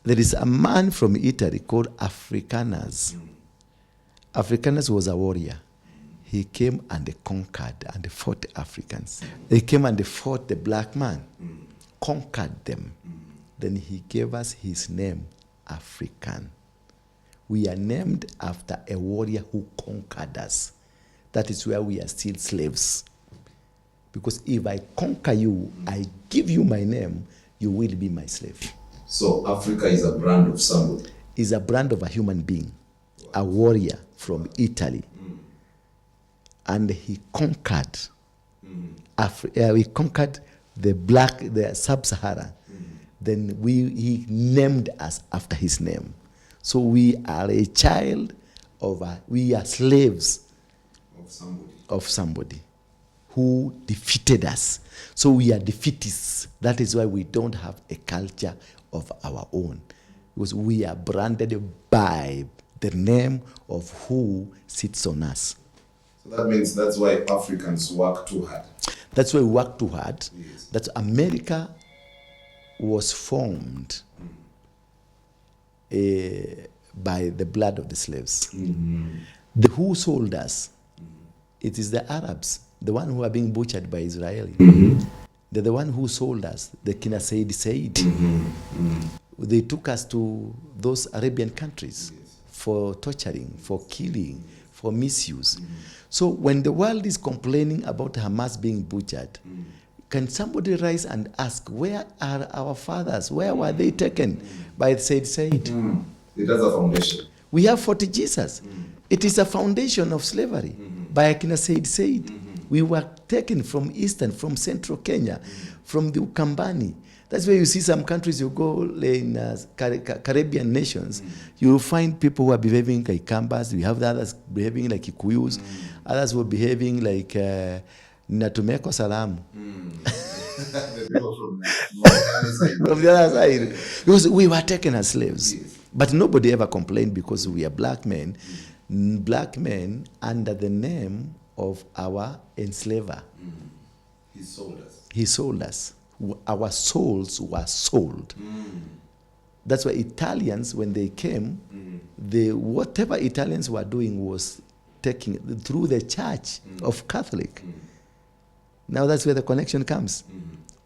There is a man from Italy called Africanus. Africanus was a warrior. He came and conquered and fought Africans. He came and fought the black man, conquered them. Then he gave us his name, African. We are named after a warrior who conquered us. That is where we are still slaves. Because if I conquer you, I give you my name, you will be my slave. So Africa is a brand of somebody? Is a brand of a human being, a warrior from Italy. And he conquered, he conquered the sub-Sahara. Then he named us after his name. So we are a child of we are slaves of somebody who defeated us. So we are defeatists. That is why we don't have a culture of our own. Because we are branded by the name of who sits on us. So that means that's why Africans work too hard. That's why we work too hard. Yes. That America was formed by the blood of the slaves. The who sold us, it is the Arabs, the one who are being butchered by Israeli. They're the one who sold us, the Kina Said. They took us to those Arabian countries for torturing, for killing, for misuse. So when the world is complaining about Hamas being butchered, can somebody rise and ask, where are our fathers? Where were they taken by Said? It has a foundation. We have 40 Jesus. It is a foundation of slavery by Akina Said. We were taken from Eastern, from Central Kenya, from the Ukambani. That's where you see some countries, you go in Caribbean nations, you will find people who are behaving like Kambas. We have the others behaving like Kikuyus. Others were behaving like Natumeko Salam. From the other side. Because we were taken as slaves. But nobody ever complained because we are black men. Black men under the name of our enslaver. He sold us. He sold us. Our souls were sold. That's why Italians, when they came, whatever Italians were doing was taking through the church of Catholic. Now that's where the connection comes.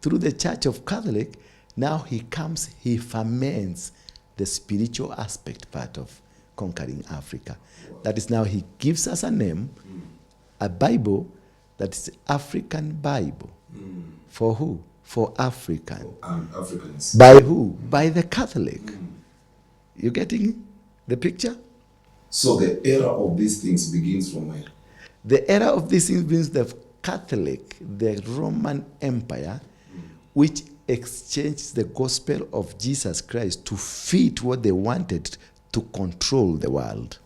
Through the church of Catholic, now he comes, he ferments the spiritual aspect part of conquering Africa. That is, now he gives us a name, a Bible that is African Bible. For who? For African. Africans. By who? By the Catholic. You getting the picture? So the era of these things begins from where? The era of these things begins the Catholic, the Roman Empire, which exchanged the gospel of Jesus Christ to fit what they wanted to control the world.